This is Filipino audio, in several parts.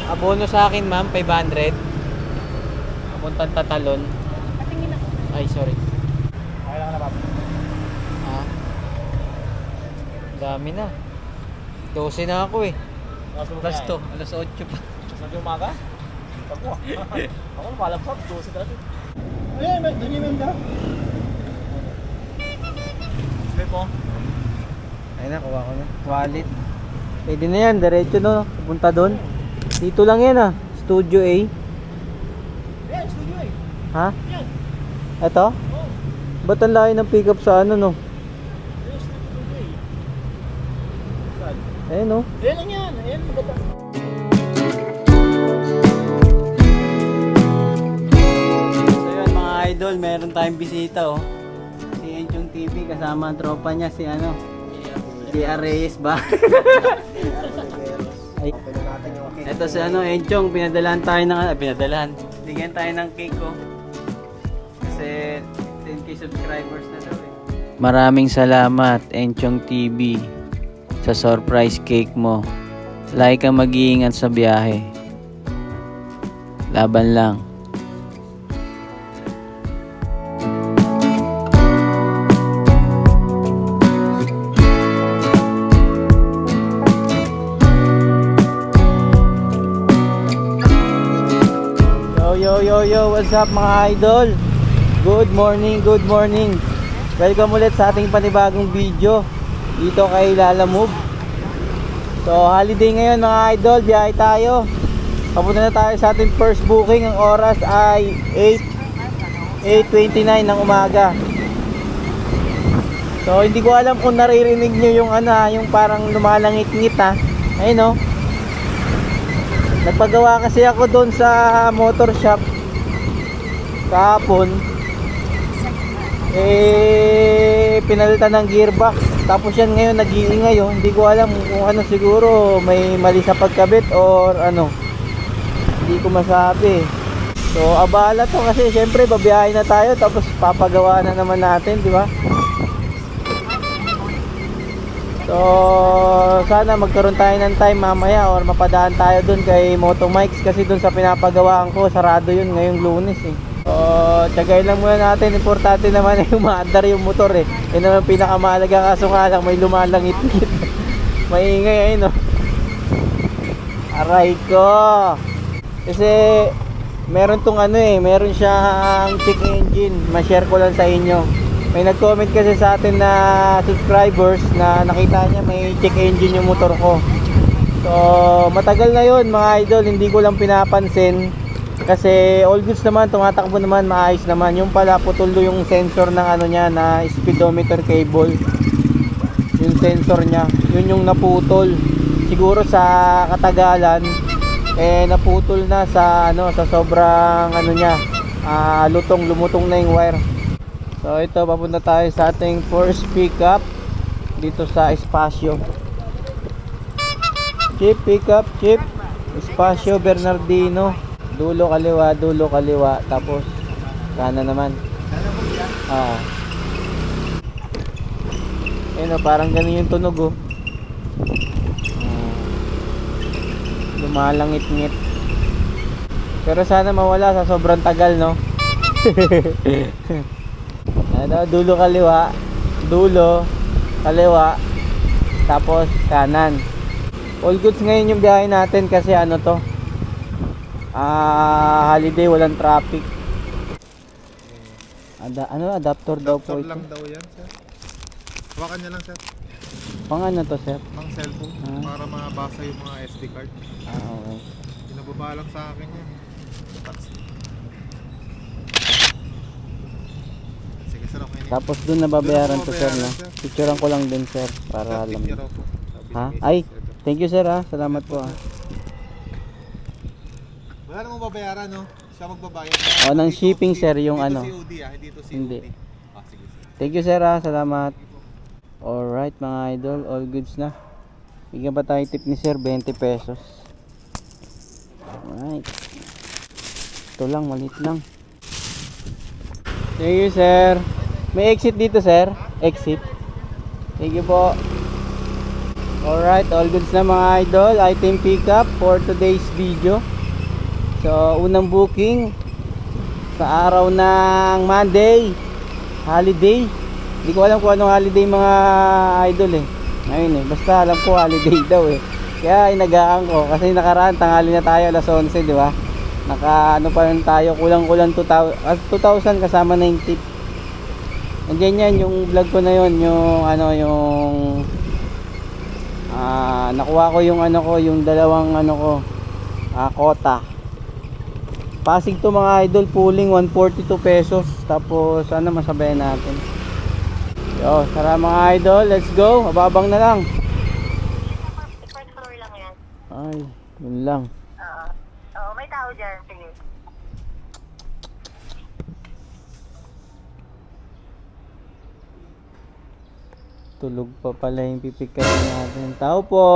Abono sa akin, ma'am, 500. Papuntang Tatalon. Patingin ako. Ay, sorry. Okay lang na, Pap. Ah. Dami na. 12 na ako eh. Plus to, alas 8 pa. Sabi umaga? Ako. Ako lumalapag, 12 talaga. Ayun, ganyan ka. Sige po. Ayun na, kuha ko na. Wallet. Pwede na yan, diretso no. Pupunta doon. Dito lang yan ah. Studio A. Yan, studio eh. Ha? Yan. Ito? Oo. Ba't ang layo ng pick up sa ano no? Yan, studio A. Saan? Ayun no. Yan lang yan. Ayan, maganda. So yun mga idol, meron tayong bisita oh. Si Enchong TV kasama ang tropa niya si ano? Si Reyes ba? Ay, ito si ano Enchong, pinadalahan tayo ng pinadalahan. Bigyan tayo ng cake oh. Kasi 10k subscribers na daw eh. Maraming salamat Enchong TV sa surprise cake mo. Like kang mag-iingat sa biyahe. Laban lang. Yo, what's up mga idol? Good morning, good morning. Welcome ulit sa ating panibagong video dito kay Lala Move. So, holiday ngayon mga idol, biyahe tayo. Papunta na tayo sa ating first booking. Ang oras ay 8:29 ng umaga. So, hindi ko alam kung naririnig nyo yung ano, yung parang lumalangit-ngit ha. Ayun oh. Nagpagawa kasi ako doon sa motor shop kahapon. Pinalitan ng gearbox. Tapos yan ngayon nag-iingay oh. Hindi ko alam kung ano, siguro may mali sa pagkabit or ano. Hindi ko masabi. So abala to kasi syempre babiyahin na tayo tapos papagawa na naman natin, di ba? So sana magkaroon tayo ng time mamaya or mapadaan tayo dun kay Moto Mikes kasi dun sa pinapagawaan ko sarado yun ngayong Lunes eh. So tiyagay lang muna natin, importante naman ay umaandar yung motor eh. Yun naman pinakamahalaga, kaso nga lang may lumalangit-ngit. Maingay ayun oh. Aray ko. Kasi meron tong ano eh, meron siyang check engine. Ma-share ko lang sa inyo. May nag-comment kasi sa atin na subscribers na nakita niya may check engine yung motor ko. So matagal na yun mga idol, hindi ko lang pinapansin. Kasi all goods naman, tumatakbo naman, maayos naman. Yung pala putulo yung sensor ng ano niya na speedometer cable. Yung sensor niya, yun yung naputol. Siguro sa katagalan naputol na sa ano, sa sobrang ano niya, lumutong na yung wire. So ito, papunta tayo sa ating first pickup dito sa Espasyo. Chip pickup, chip Espasyo Bernardino. Dulo kaliwa, tapos kanan naman. Ayun oh, parang ganun yung tunog oh. Lumalangit-ngit. Pero sana mawala sa sobrang tagal no. Ano, dulo kaliwa, tapos kanan. All goods ngayon yung biyahe natin kasi ano to, holiday, walang traffic. Adapter daw po ito. Lang daw yan, sir. Hawakan niya lang, sir. Pang ano to, sir? Pang cellphone, para mabasa yung mga SD card. Okay. Pinababa lang sa akin yan. Sige, sir, okay na. Tapos dun nababayaran to, sir, no? Babayaran, sir. Picturean ko lang din, sir, para alam. Picture ako. Ha? Ay, thank you, sir, ha. Salamat po, ha. Wala namang babayaran, no? Siya magbabayad. O, ng shipping, sir, yung ano. Hindi to COD, hindi to COD. Hindi. Sige, sir. Thank you, sir, ha. Salamat. Alright, mga idol, all goods na. Bigyan pa tayo tip ni sir, 20 pesos. Alright. Ito lang, maliit lang. Thank you, sir. May exit dito, sir. Exit. Thank you po. Alright, all goods na mga idol. Item pickup for today's video. So, unang booking sa araw ng Monday, holiday. Hindi ko alam kung anong holiday mga idol eh. Ngayon eh, basta alam ko holiday daw eh. Kaya inagaan ko kasi nakaraan tanghali na tayo alas 11, di ba? Naka ano pa rin tayo, kulang-kulang 2,000 kasama na yung tip. Andiyan yan yung vlog ko na yon, yung ano yung nakuha ko yung ano ko, yung dalawang ano ko, kota. Pasig to mga idol, pooling 142 pesos. Tapos ano masabayan natin. Yo, tara mga idol, let's go. Mababang na lang. First floor lang yan. Ay, yun lang. Oo. Oo, may tao dyan. Sige. Tulog pa pala yung pipikat natin. Tao po.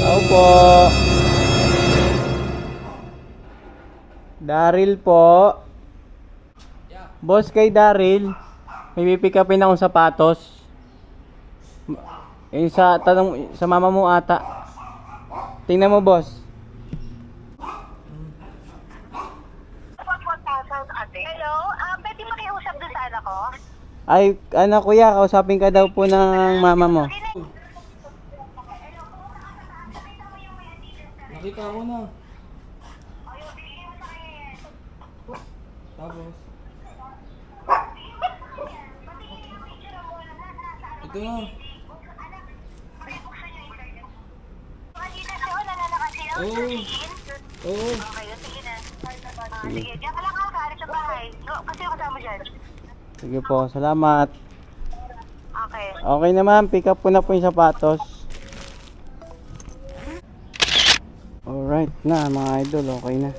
Tao po. Daryl po. Boss, kay Daryl, may pipick upin akong sapatos. Sa tanong sa mama mo ata. Tingnan mo, boss. Hello? Pwede makiusap doon sa anak ko? Ay, ano kuya, kausapin ka daw po ng mama mo. Nakita ko na. Tapos? Ito na. Oo. Oo. Okay, sige na. Sige, diyan ka lang ako, kaarit sa bahay. Kasi ako kasama dyan. Sige po, salamat. Okay. Okay na ma'am, pick up ko na po yung sapatos. Alright na mga idol, okay na.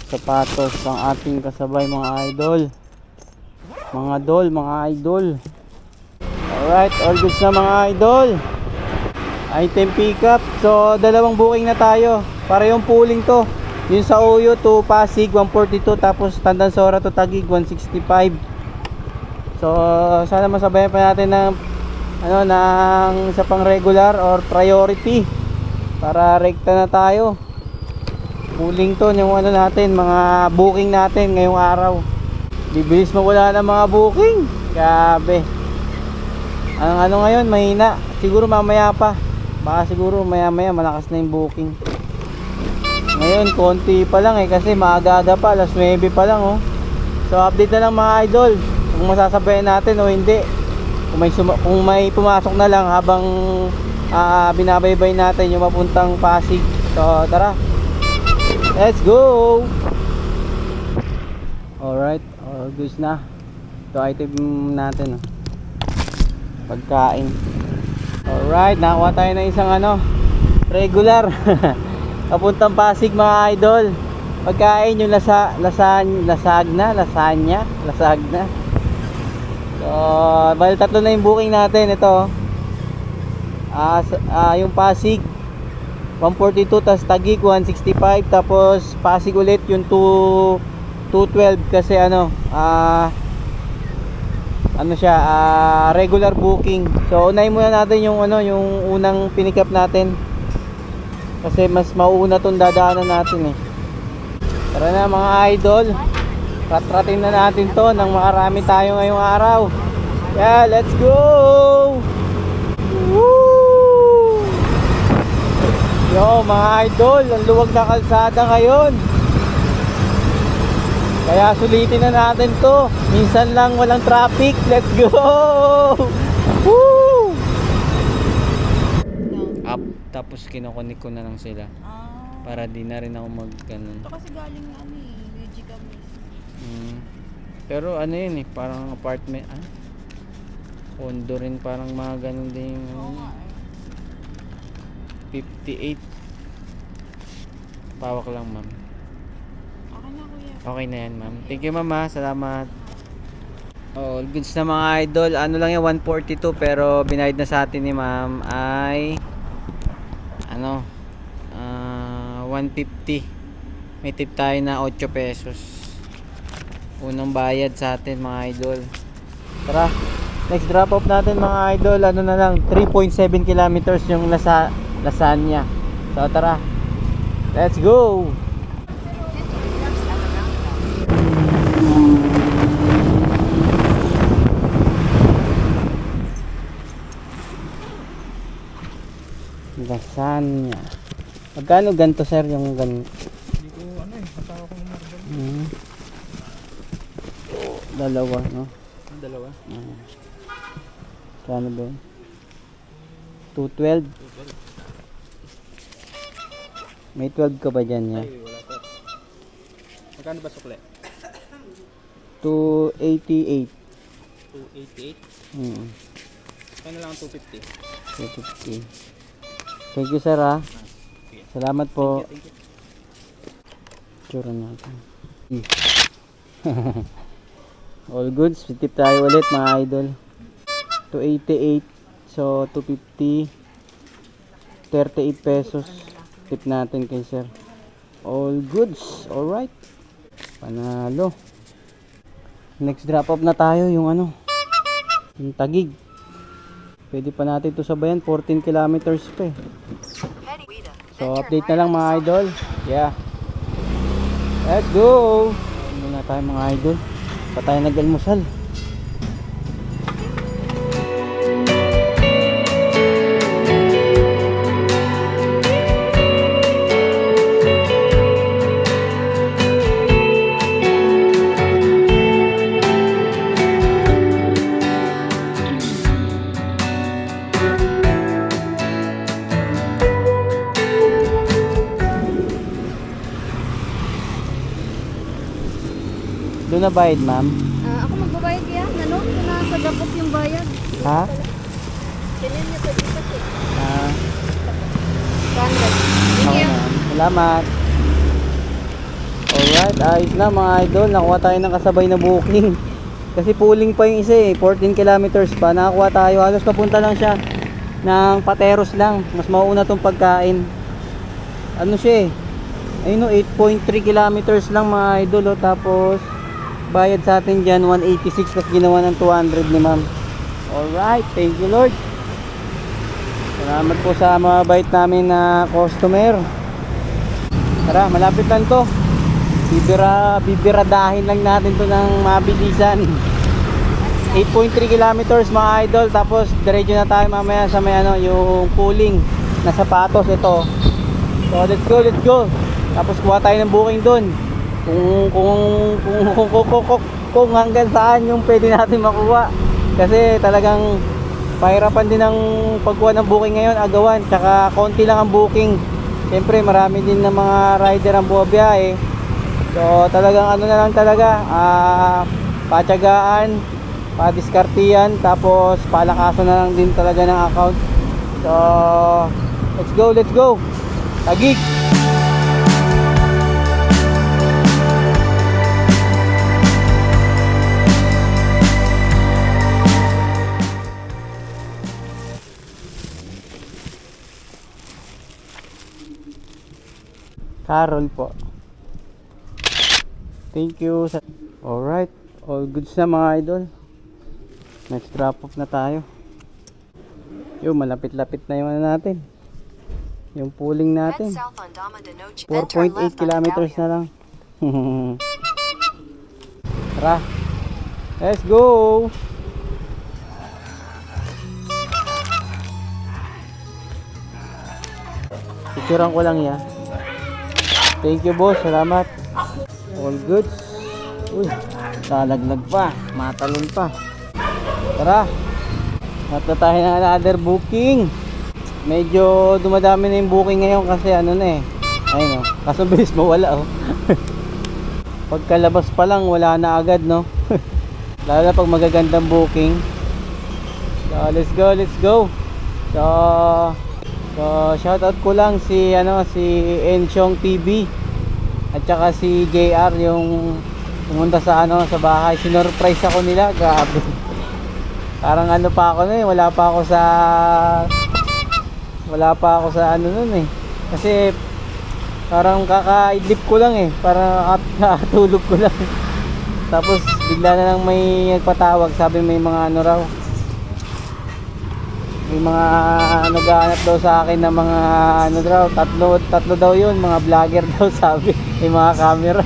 Sapatos ang ating kasabay mga idol. Mga idol. Alright, all goods na mga idol. Item pickup. So, dalawang booking na tayo. Para yung pooling to. Yung sa Uyo to Pasig 142, tapos Tandansora to Taguig 165. So, sana masabayan pa natin ng ano ng isa pang regular or priority para rekta na tayo. Pooling to yung ano natin, mga booking natin ngayong araw. Bibilis mawala ng mga booking. Grabe. Ang ano ngayon, mahina. Siguro mamaya pa. Baka siguro maya-maya malakas na yung booking. Ngayon, konti pa lang eh kasi maaga-aga pa, alas 9 pa lang oh. So, update na lang mga idol kung masasabayan natin o hindi. Kung may pumasok na lang habang binabaybay natin yung mapuntang Pasig. So, tara. Let's go! Alright, all goods na. Ito item natin oh. Pagkain. Alright, nakakuha tayo ng isang ano, regular. Papuntang Pasig mga idol. Pagkain yung lasagna. So, bali tatlo na yung booking natin. Ito yung Pasig 142, tas Taguig 165, tapos Pasig ulit yung 212 kasi ano siya, regular booking. So unahin muna natin yung ano, yung unang pinick up natin kasi mas mauuna tong dadaanan natin eh. Tara na mga idol, ratratin na natin to nang makarami tayo ngayong araw. Yeah, let's go! Woo! Yo mga idol, ang luwag na kalsada ngayon. Kaya sulitin na natin to. Minsan lang walang traffic. Let's go! Woo! Up, tapos kinukunik ko na lang sila. Para di na rin ako ganun. Ito kasi galing na ano eh, UG kami. Pero ano yun eh, parang apartment. Condo rin, parang mga ganun din yung Oo nga eh. 58. Pawak lang ma'am. Okay na kuya. Okay na yan ma'am. Thank you ma'am ha. Salamat. Oh, goods na mga idol. Ano lang yan, 142 pero binayad na sa atin ni ma'am ay ano 150. May tip tayo na 8 pesos. Unang bayad sa atin mga idol. Tara, Next drop off natin mga idol, ano na lang, 3.7 kilometers yung Lasanya. So tara, let's go! Lasanya. Magkano ganito sir yung gan? Hindi ko ano eh, asawa ko ng marble. Dalawa, no? Ang dalawa. Kano ba yun? 212? May 12 ka ba dyan niya? Ay, wala pa. Magkano ba sukle? 288. 288. Kaya na lang ang 250. 250. Thank you sir ha. Salamat po. Thank you. Tsura natin. All goods. Tip tayo ulit mga idol. 288. So 250. 38 pesos. Tip natin kay sir. All goods. Alright. Panalo. Next drop off na tayo. Yung ano. Yung Taguig. Pwede pa natin ito sabayan. 14 kilometers pa eh. So update na lang mga idol. Yeah. Let's go. Ano na tayo mga idol. Pa tayo nag-almusal. Doon na bayad ma'am. Ako magbabayad yan. Ano? Nasa gapot yung bayad. Ha? Kailan niya sa dito eh. Okay Thank you. ma'am. Salamat. Alright, ayos na mga idol. Nakuha tayo ng kasabay na booking. Kasi pooling pa yung isa eh. 14 kilometers pa. Nakakuha tayo. Halos papunta lang siya ng Pateros lang. Mas mauna tong pagkain. Ano siya eh. Ayun o, 8.3 kilometers lang mga idol. Tapos bayad sa atin dyan 186 tapos ginawa ng 200 ni ma'am. Alright, thank you Lord. Salamat po sa mga bait namin na customer. Tara, malapit lang to. Bibiradahin lang natin to ng mabilisan. 8.3 kilometers mga idol. Tapos diretso na tayo mamaya sa may ano, yung pooling na sapatos ito. So let's go. Tapos kuha tayo ng booking dun. Kung hanggang saan yung pwede natin makuha. Kasi talagang pahirapan din ang pagkuha ng booking ngayon, agawan, tsaka konti lang ang booking. Siyempre marami din ng mga rider ang bumabiyahe. So talagang ano na lang talaga, patyagaan, padiskartiyan, tapos palakaso na lang din talaga ng account. So let's go. Taguig. Carol po. Thank you. Alright. All goods na mga idol. Next drop off na tayo. Yung malapit-lapit na yung ano natin. Yung pooling natin. 4.8 kilometers na lang. Tara. Let's go. Picturean ko lang yan. Thank you boss, salamat. All goods. Uy, lalaglag pa, matalon pa. Tara. Nata tayo ng another booking. Medyo dumadami na yung booking ngayon kasi ano na eh. Ayun oh, kaso bilis mawala oh. Pagkalabas pa lang wala na agad no. Lalo na pag magagandang booking. So let's go. So shoutout ko lang si Enchong TV at saka si JR yung pumunta sa sa bahay. Sinurprise ako nila, grabe. Parang ano pa ako noon, wala pa ako sa ano noon eh. Kasi parang kakaidlip ko lang eh, parang kakatulog ko lang. Tapos bigla na lang may nagpatawag, sabi may mga ano raw, may mga naghahanap daw sa akin ng mga ano daw, tatlo daw yun, mga vlogger daw sabi, may mga camera.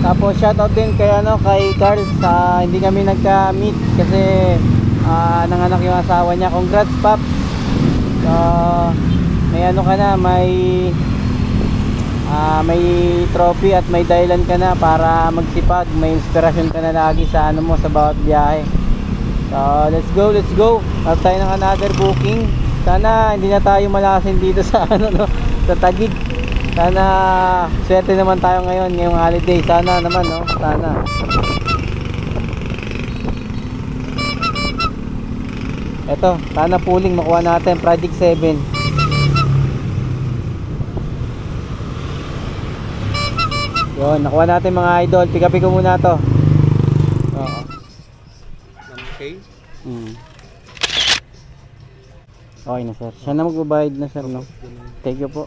Tapos shoutout din kay kay Carl sa hindi kami nagka-meet kasi nanganak yung asawa niya. Congrats, Pap. So, may ka na, may trophy at may dahilan ka na para magsipag, may inspirasyon ka na lagi sa mo sa bawat biyahe. So let's go. At tayo ng another booking. Sana hindi na tayo malasin dito sa sa Taguig. Sana swerte naman tayo ngayong holiday. Sana naman, no? Sana. Eto, sana pooling makuha natin, Project 7. Yun, nakuha natin mga idol. Pick-upin ko muna to. Oo. Okay. Okay na, sir. Siya na magbabayad na, sir, no? Thank you po.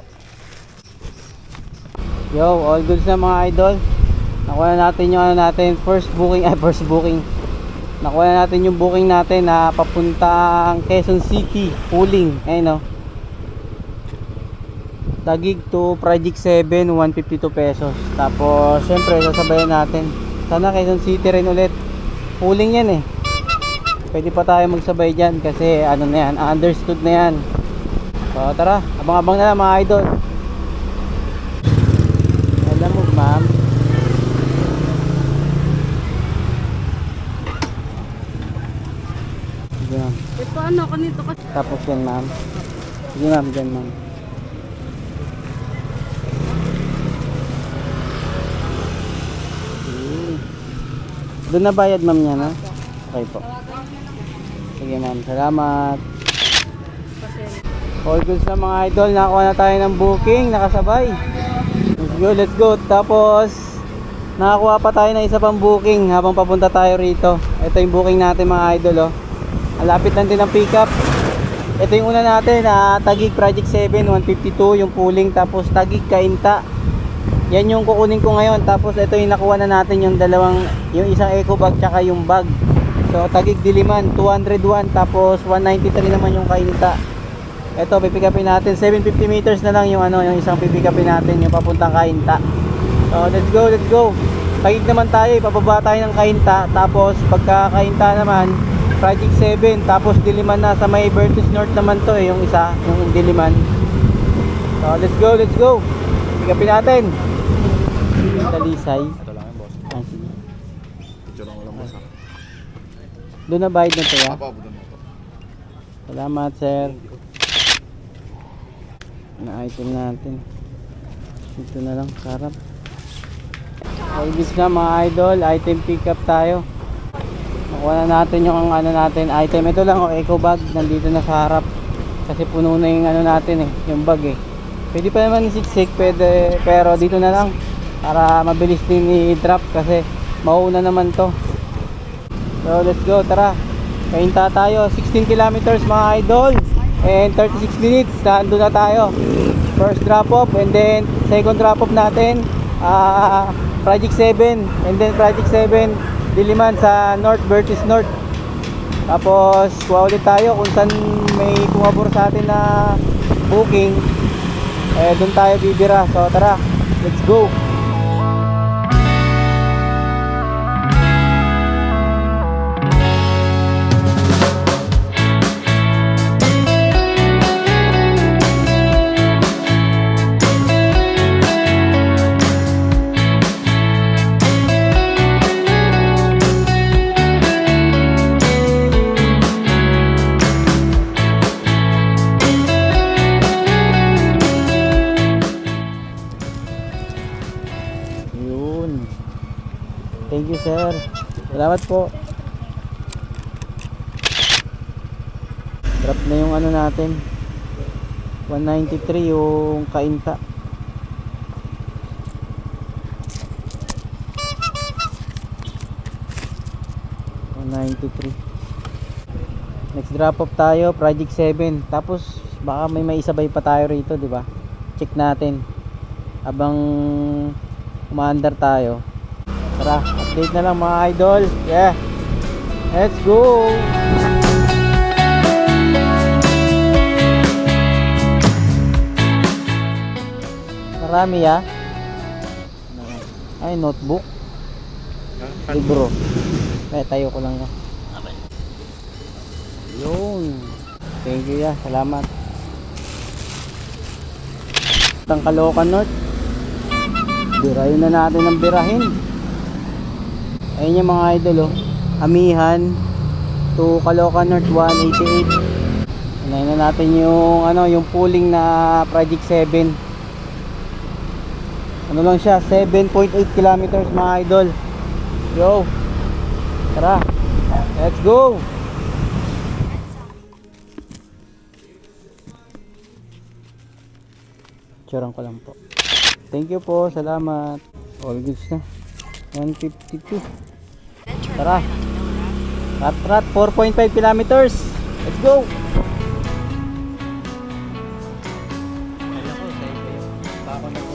Yo, all goods na mga idol. Nakuha na natin yung first booking. Nakuha na natin yung booking natin na papuntang Quezon City, pooling. Ayun, no? Taguig to Project 7, 152 pesos. Tapos, syempre, sasabayan natin. Sana Quezon City rin ulit. Pooling yan eh. Pwede pa tayo magsabay dyan kasi na yan, understood na yan. So, tara, abang-abang na lang mga idol. Alam mo, ma'am. Sige, ma'am. Paano ka nito kasi? Tapos yan, ma'am. Sige, ma'am, dyan, ma'am. Doon na bayad, ma'am, niya, no? Okay po. Sige, ma'am, salamat. All goods na mga idol, nakakuha na tayo ng booking, nakasabay. Let's go. Tapos nakakuha pa tayo ng isa pang booking habang papunta tayo rito. Ito yung booking natin mga idol, oh. Malapit lang din ang pick up. Ito yung una natin, Taguig Project 7, 152 yung pooling. Tapos Taguig Cainta, yan yung kukunin ko ngayon. Tapos ito yung nakuha na natin, yung isang eco bag tsaka yung bag. So Taguig Diliman 201, tapos 193 naman yung Cainta. Ito pipikapin natin 750 meters na lang yung yung isang pipikapin natin yung papuntang Cainta. So let's go. Taguig naman tayo, ipababa tayo ng Cainta. Tapos pagka Cainta naman Project 7, tapos Diliman na sa may Vertis North naman to yung isa, yung Diliman. So let's go. Pipikapin natin. Talisay. Ito lang yung boss. Ah, sige. Ito lang walang boss. Doon na bayad na to, ya. Papa, budon mo ito. Salamat, sir. Na item natin. Ito na lang, sarap. Always na mga idol, item pick up tayo. Nakuha na natin yung natin item. Ito lang, eco bag, nandito na sa harap. Kasi puno na yung natin yung bag eh. Pwede pa naman siksik, pwede, pero dito na lang para mabilis din i-drop kasi mauna naman to. So let's go, tara. Cainta tayo, 16 kilometers mga idol, and 36 minutes nandun na tayo. First drop off and then second drop off natin, Project 7, and then Project 7 Diliman sa North, Vertis North. Tapos kuha ulit tayo kung saan may kumabor sa atin na booking, doon tayo bibira. So tara, let's go. Thank you, sir. Salamat po. Drop na yung natin. 193 yung Cainta. Next drop off tayo, Project 7. Tapos baka may maisabay pa tayo rito, di ba? Check natin habang umaandar tayo. Tara, update na lang mga idol. Yeah. Let's go. Marami ya. Ay, notebook. Libro. Eh, tayo ko lang ya. Yun. Thank you ya. Salamat. Ang Caloocan North. Birahin na natin ng birahin. Ayun yung mga idol oh. Amihan to Caloocan North 188. Unahin na natin yung ano, yung pooling na Project 7. Ano lang siya, 7.8 kilometers mga idol. Yo. Tara. Let's go. Tsurang ko lang po. Thank you po, salamat. All goods na. 152. Tara. Rat 4.5 kilometers. Let's go. Kaya ko, sa iba yung bako na po.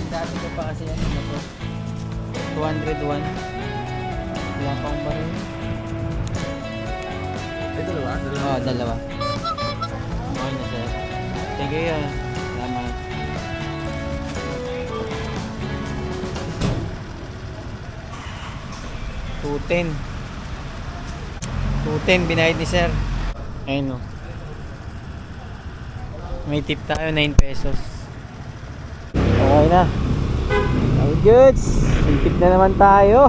Dati ko pa kasi yan. 201. Wala pang baril. Ito dalawa? Oo, dalawa. Okay na sir. Thank you yan. Salamat. $210. $210 binayad ni sir. Ayun o. May tip tayo, 9 pesos. Okay na. All goods. Tip na naman tayo.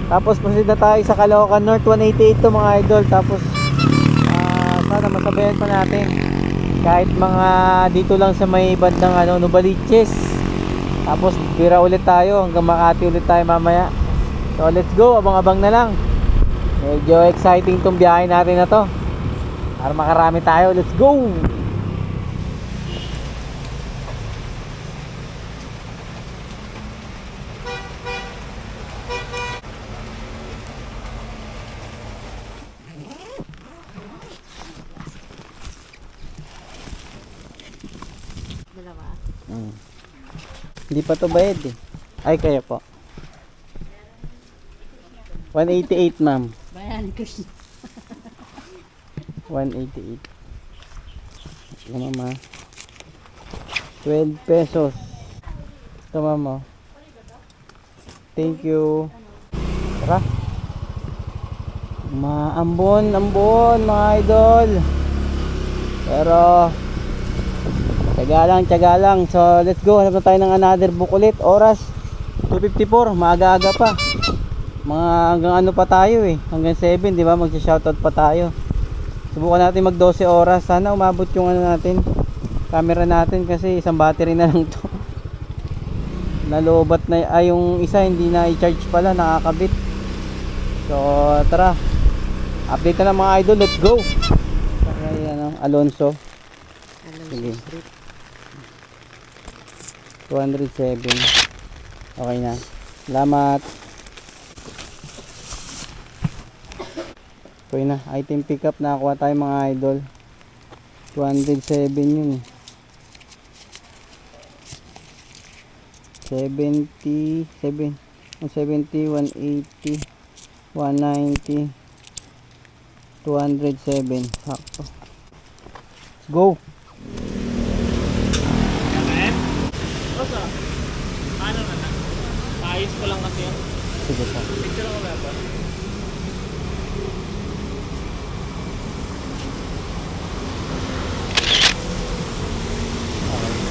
Tapos proceed na tayo sa Caloocan North 188 to mga idol. Tapos sana masabayan pa natin. Kahit mga dito lang sa may bandang ano, Novaliches. Tapos bira ulit tayo hanggang Makati ulit tayo mamaya. So let's go, abang-abang na lang. Medyo exciting tong biyahe natin na to. Para makarami tayo, let's go! Dalawa. Hindi pa to bayad eh. Ay kaya po. 188 ma'am. Bayan ko siya. 188. Ito mama. 12 pesos. Ito mama. Thank you. Tara. Ambon mga idol. Pero tiyaga lang. So let's go. Hanap na tayo ng another book ulit. Oras 2:54. Maaga-aga pa. Mga hanggang ano pa tayo eh. Hanggang 7, di ba? Magsa-shoutout pa tayo. Subukan natin mag 12 oras. Sana umabot yung ano natin, camera natin kasi isang battery na lang to. Nalobat na yung isa hindi na i-charge pala, nakakabit. So tara. Update na lang mga idol. Let's go. Okay, ano, Alonso. Sige. 207. Okay na. Salamat. Okay na, item pickup, nakakuha tayo mga idol. 207 yun eh. 70, 180, 190, 207. Sakto. Let's go. Basta, ano na lang? Paayos ko lang kasi yun. Sige pa. Picture ako ba ito?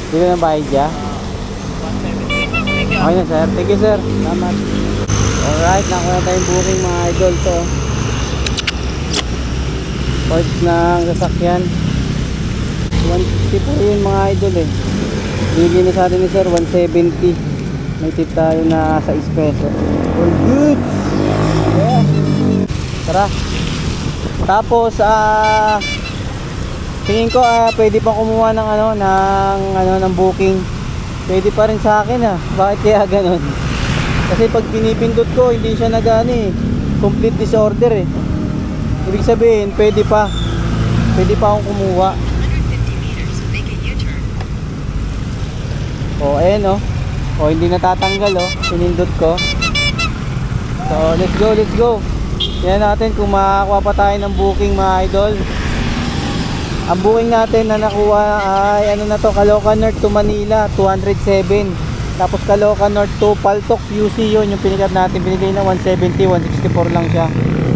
Dito na bayad dya? 170. Okay na sir. Thank you sir. Salamat. Alright, nakuha na tayong booking mga idol to. Parts ng sasakyan. 150 po yun mga idol eh. Bigyan na sa atin ni sir 170. May tip tayo na 6 pesos. All good. Yeah. Tara. Tapos tingin ko pwede pa kumuha ng ng booking. Pwede pa rin sa akin Bakit kaya ganun? Kasi pag pinipindot ko hindi siya complete disorder eh. Ibig sabihin pwede pa akong kumuha. Ayan hindi natatanggal pinindot ko. So let's go. Tingnan natin kung makakuha pa tayo ng booking mga idol. Ang booking natin na nakuha ay ano na to, Caloocan North to Manila, 207. Tapos Caloocan North to Paltok, UC yun yung pinikat natin. Binigay na 170, 164 lang siya.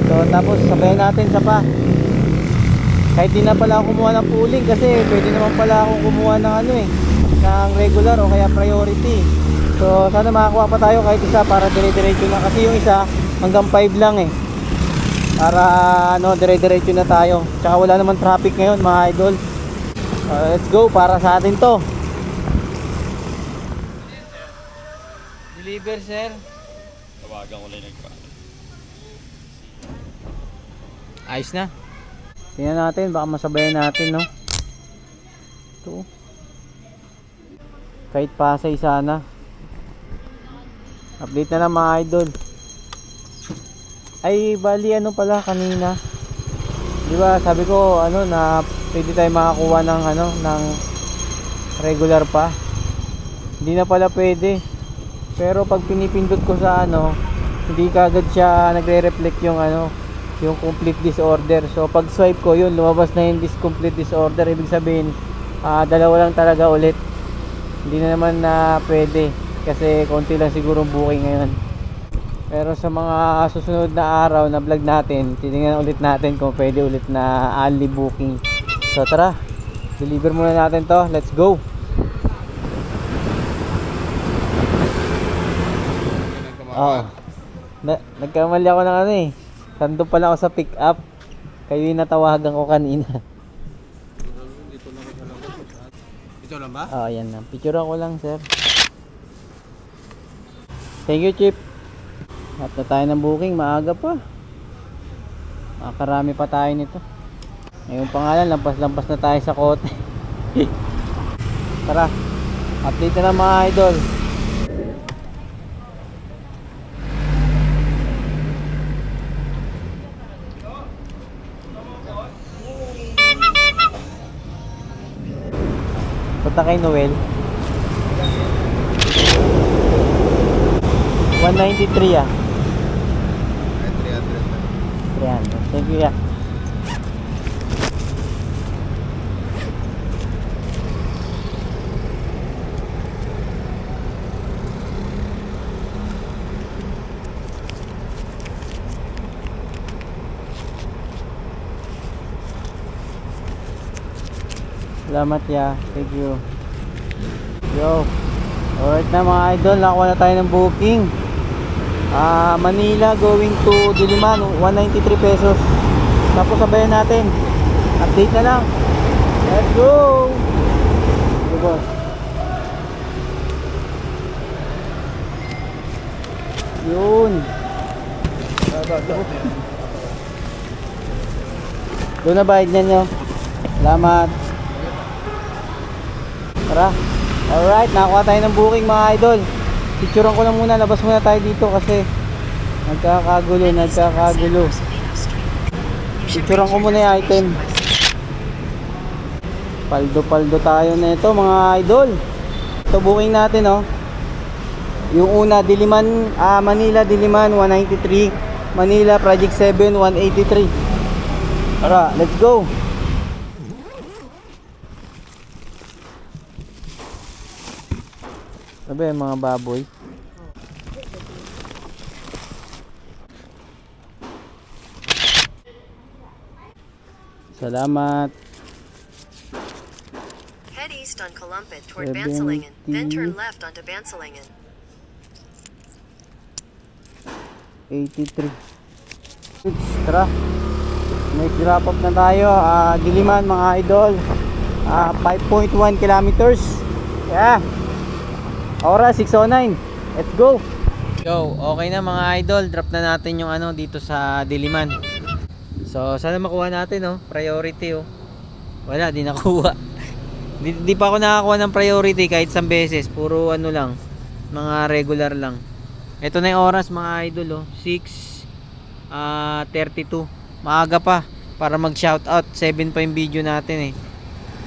So tapos sabayan natin sa pa. Kahit di na pala ako kumuha ng pooling kasi pwede naman pala akong kumuha ng ano eh, ng regular o kaya priority. So sana makakuha pa tayo kahit isa para dire-diretso na, kasi yung isa hanggang 5 lang eh. Para ano, dire-diretso na tayo. Tsaka wala naman traffic ngayon mga idol. Let's go, para sa atin to. Deliver sir. Tawagan ko lang nagpa. Ayos na. Tingnan natin, baka masabayan natin, no? Ito. Kahit Pasay sana. Update na lang mga idol. Ay, bali ano pala kanina. 'Di ba? Sabi ko ano na pwede tayo makakuha ng ano, ng regular pa. Hindi na pala pwede. Pero pag pinipindot ko sa ano, hindi kagad siya nagre-reflect yung ano, yung complete disorder. So pag swipe ko yun, lumabas na yung complete disorder. Ibig sabihin dalawa lang talaga ulit. Hindi na naman na pwede kasi konti lang siguro booking ngayon. Pero sa mga susunod na araw na vlog natin, titingnan ulit natin kung pwede ulit na only booking. So tara, deliver muna natin to. Let's go. Oo. Nagkamali ako ng ano eh. Sando pala ako sa pick up. Kayo yung natawagan ko kanina. Ito lang ba? Oo, yan na. Picture ako lang, sir. Thank you, Chip. At na tayo ng booking. Maaga pa. Makakarami pa tayo nito. Ngayon pa nga lang, lampas-lampas na tayo sa kote. Tara. Update na mga idol. Punta kay Noel. 193 ah. 300. Thank you ya. Salamat ya. Thank you. Yo. Alright na mga idol, nakakuha na tayo ng booking. Manila going to Diliman, 193 pesos. Tapos sabayan natin. Update na lang. Let's go. Go boss. Yun. Doon na bayad niya nyo. Salamat. Tara. Alright, nakakuha tayo ng booking mga idol. Picturean ko lang muna, labas muna tayo dito kasi nagkakagulo. Picturean ko muna yung item. Paldo tayo na ito mga idol. Ito booking natin oh. Yung una, Diliman, Manila Diliman 193, Manila Project 7 183. Tara, let's go. Sabi mga baboy. Salamat. Head east on Columpit toward Bansalingen, then turn left onto Bansalingen. 83. Tara. May wrap up na tayo. Diliman mga idol. 5.1 kilometers. Yeah. Oras 6:09. Let's go. Yo, okay na mga idol. Drop na natin yung ano dito sa Diliman. So, sana makuha natin oh, priority oh. Wala, di nakuha. Di pa ako nakakuha ng priority kahit isang beses. Puro ano lang, mga regular lang. Ito na yung oras mga idol oh, 6:32. Maaga pa para mag-shoutout. 7 pa yung video natin eh.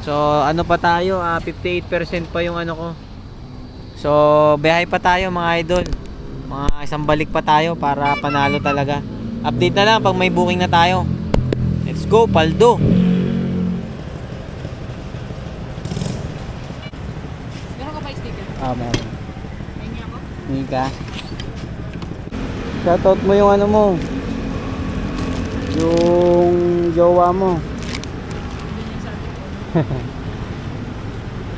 So, ano pa tayo? 58% pa yung ano ko. So, biyahe pa tayo mga idol. Mga isang balik pa tayo para panalo talaga. Update na lang pag may booking na tayo. Let's go, paldo. Meron. Hindi ka? Shoutout mo yung ano mo. Yung jowa mo.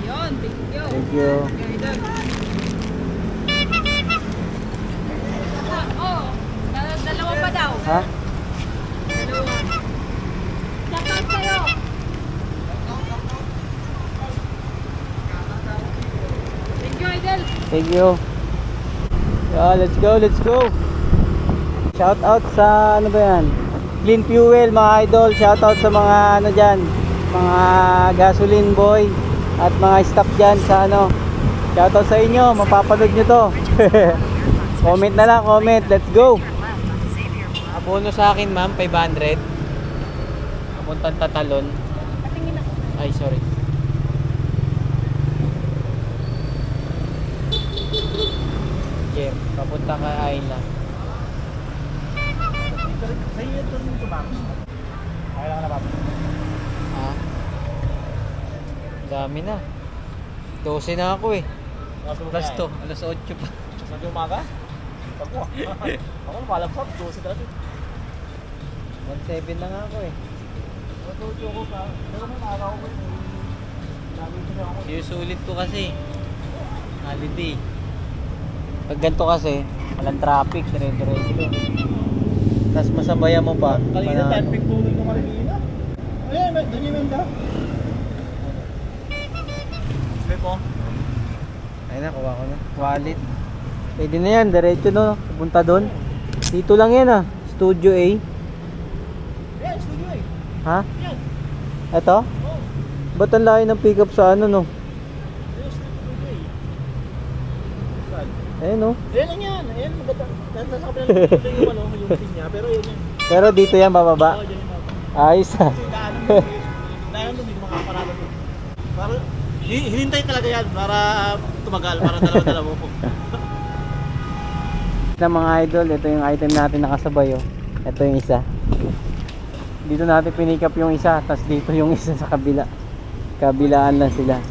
Yun, thank you. Thank you. Oh, dalawa pa daw. Ha? Dalawa. Shoutout kayo. Thank you, Idol. Thank you. Yeah, let's go, let's go. Shout out sa ano ba yan? Clean Fuel mga idol. Shout out sa mga ano diyan, mga gasoline boy at mga staff diyan sa ano. Shout out sa inyo, mapapanood nyo to. Comment na lang, comment. Let's go. Abono sa akin, ma'am, 500. Papuntang Tatalon. Ay, sorry. Yeah, papunta ka Ayla. Sa'yo yun doon yung tumang. Kaya lang na ba? Ah. Dami na. 12 na ako eh. Alas to, alas 8 pa. Sabi umaga? Ako. Ako malapsap, 12 dati. 1.7 na nga ako eh. Matuto ko pa. Pero may araw ko. Dami ko na ako. Sinusulit ko kasi. Holiday. Pag ganito kasi, walang traffic, dire-diretso. Tapos masabayan mo pa. Kanina, Panalo. 10 pick tuloy ko kanina. Ayun, doon yung menda. Slip mo. Ayun na, kuha ko na. Wallet. Pwede na yan, diretso no. Pupunta doon. Dito lang yan ah. Studio A. Yan, studio eh. Ha? Yan. Ito? Oh, Ba't ang layo ng pick up sa ano no? yan, studio eh. Saan? Ayun no. Ayan lang yan. Ayan, maganda. Nasa kapila ng studio yung ano, yung pin niya. Pero yun yan. Pero dito yan bababa. Oo, dyan yung mga. Ayos ah. Kasi daanan doon eh. Daanan doon, hindi makaparada doon. Para, hinintay talaga yan para tumagal, para dalawa-dalawa po. Na mga idol, ito yung item natin nakasabay oh. Ito yung isa. Dito natin pinick up yung isa, tapos dito yung isa sa kabila. Kabilaan lang sila.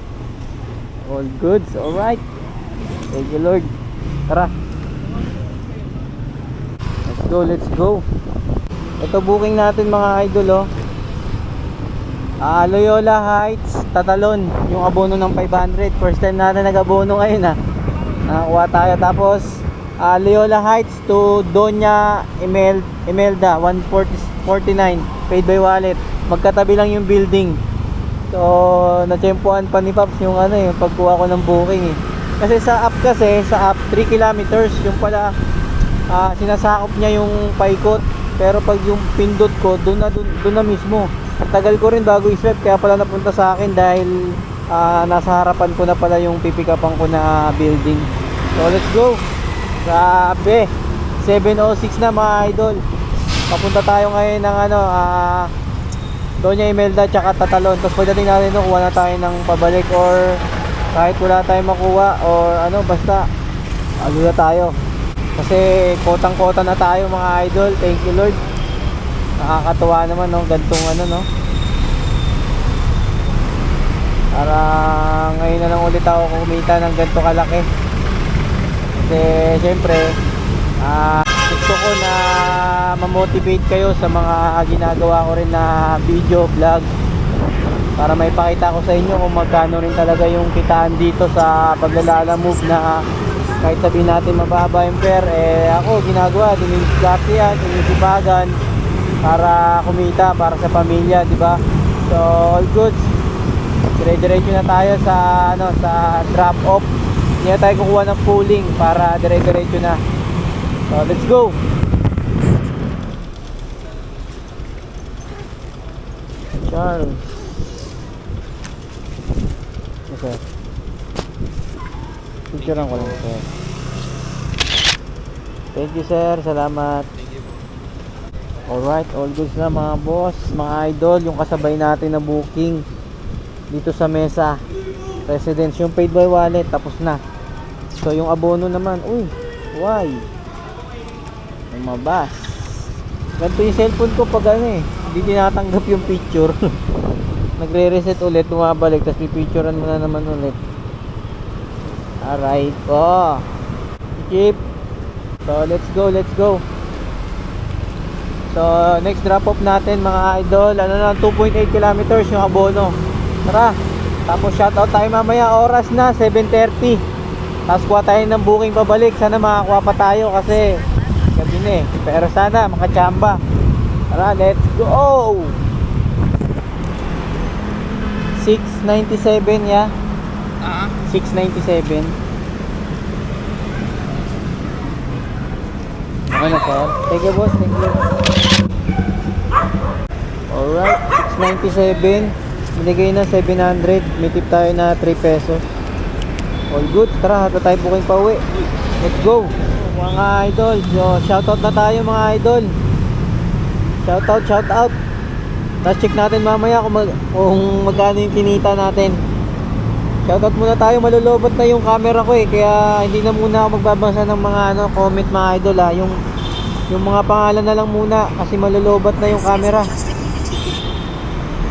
All goods, alright. Thank you Lord. Tara. Let's go, let's go. Ito booking natin mga idol oh. Loyola Heights, Tatalon. Yung abono ng 500. First time natin nag-abono ngayon ah. Nakakuha tayo. Tapos Loyola Heights to Doña Imelda 149 paid by wallet. Magkatabi lang yung building. So natsempuan pa ni Pops yung ano yung pagkuha ko ng booking eh. Kasi sa app 3 kilometers yung pala sinasakop niya yung paikot. Pero pag yung pindot ko doon na mismo. Tagal ko rin bago i-swipe kaya pala napunta sa akin dahil nasa harapan ko na pala yung pipikapan ko na building. So let's go. Grabe 7:06 na mga idol. Papunta tayo ngayon ng ano Doña Imelda tsaka Tatalon. Tapos pagdating natin doon kuha na tayo ng pabalik or kahit wala tayong makuha or ano basta na tayo. Kasi kotang-kota na tayo mga idol. Thank you Lord. Nakakatuwa naman no gantong ano no. Para ngayon na lang ulit ako kumita ng ganito kalaki. Kasi syempre gusto ko na ma-motivate kayo sa mga ginagawa ko rin na video vlog para may pakita ko sa inyo kung magkano rin talaga yung kitaan dito sa paglalalamove na kahit sabihin natin mababa yung fare ako ginagawa dinidiskarte yan, dinisipagan para kumita para sa pamilya, di ba? So all goods. Dire-diretso na tayo sa ano sa drop off. Hindi na tayo kukuha ng pooling para dire-diretso na. So let's go. Charles. Okay. Picturean ko lang sir. Thank you sir, salamat. Alright, all goods na mga boss, mga idol, yung kasabay natin na booking dito sa Mesa Residence, yung paid by wallet, tapos na. So yung abono naman, uy, why? Lumabas. Ganito yung cellphone ko pag ano hindi tinatanggap yung picture. Nagre-reset ulit, bumabalik, tapos pipicturean mo na naman ulit. Alright po. Keep. So let's go, let's go. So next drop off natin mga idol, ano lang, 2.8 kilometers yung abono. Tara. Tapos shoutout tayo mamaya, oras na 7:30. Tapos kuha tayo ng booking pabalik. Sana makakuha pa tayo kasi gabi na eh. Pero sana makachamba. Tara, let's go. 697 ya. 697. Okay na sir. Thank you boss, thank you. Alright, 697. Binigay na 700. May tip tayo na 3 pesos. All good. Tara, hata tayo booking pa uwi. Let's go. Mga idol, so, shoutout na tayo mga idol. Shoutout. Tapos check natin mamaya kung magkano yung kinita natin. Shoutout muna tayo. Malulobot na yung camera ko eh. Kaya hindi na muna ako magbabasa ng mga comment mga idol ha. Yung mga pangalan na lang muna kasi malulobot na yung camera.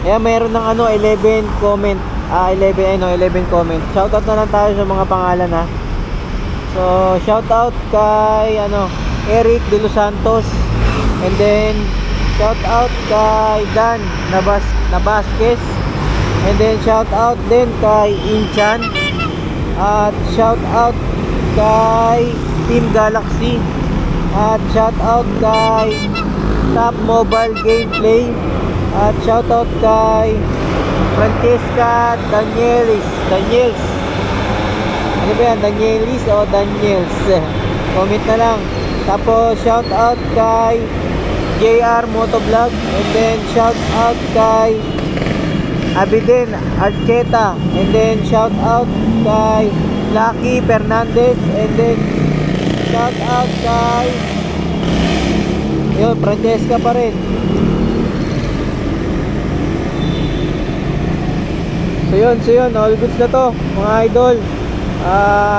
Kaya mayroon ng 11 comment. 11 comment. Shoutout na lang tayo sa mga pangalan ha. So shoutout kay Eric De Los Santos. And then shoutout kay Dan Nabasquez. And then shoutout din kay Inchan. At shoutout kay Team Galaxy. At shoutout kay Top Mobile Gameplay. At shoutout kay Francesca Daniels. Ano ba yan? Danielis o Daniels? Comment na lang. Tapos shoutout kay JR Motovlog. And then shoutout kay Abiden Archeta. And then shoutout kay Lucky Fernandez. And then shoutout kay Francesca pa rin. So yun, all goods na to mga idol.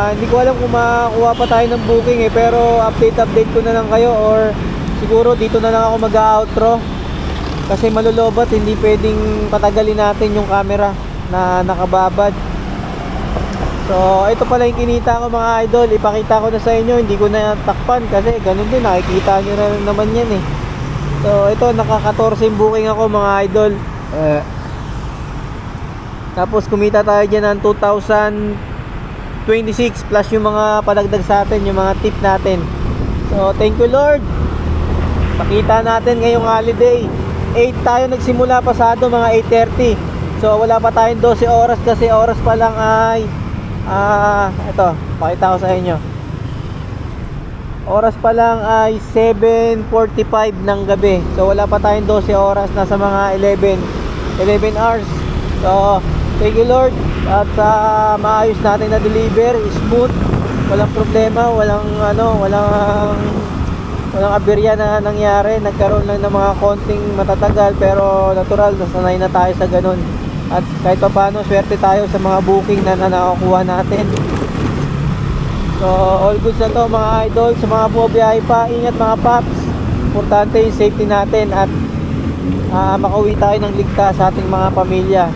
Hindi ko alam kung makakuha pa tayo ng booking eh, pero update ko na lang kayo, or siguro dito na lang ako mag-outro kasi malulobot, hindi pwedeng patagalin natin yung camera na nakababad. So ito pala yung kinita ko mga idol, ipakita ko na sa inyo, hindi ko na takpan kasi ganun din, nakikita nyo na naman yan eh. So ito, naka-14 booking ako mga idol. Tapos kumita tayo dyan ng 2,026 plus yung mga padagdag sa atin, yung mga tip natin. So thank you Lord. Pakita natin ngayong holiday. 8 tayo nagsimula, pasado mga 8:30. So wala pa tayong 12 oras kasi oras pa lang ay ito, pakita ko sa inyo. Oras pa lang ay 7:45 ng gabi. So wala pa tayong 12 oras, nasa mga 11 hours. So thank you Lord. At maayos natin na deliver, smooth, walang problema, walang aberya na nangyari. Nagkaroon lang ng mga konting matatagal, pero natural, nasanay na tayo sa ganun. At kahit pa paano, swerte tayo sa mga booking na nakakuha natin. So all goods na to mga idol. Sa mga bumabiyahe pa, ingat mga paps. Importante yung safety natin at makauwi tayo ng ligtas sa ating mga pamilya.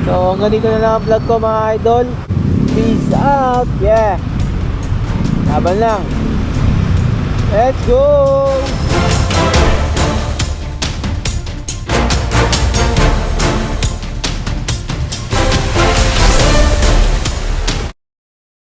So hanggang dito na lang ang vlog ko mga idol. Peace out. Yeah, laban lang. Let's go.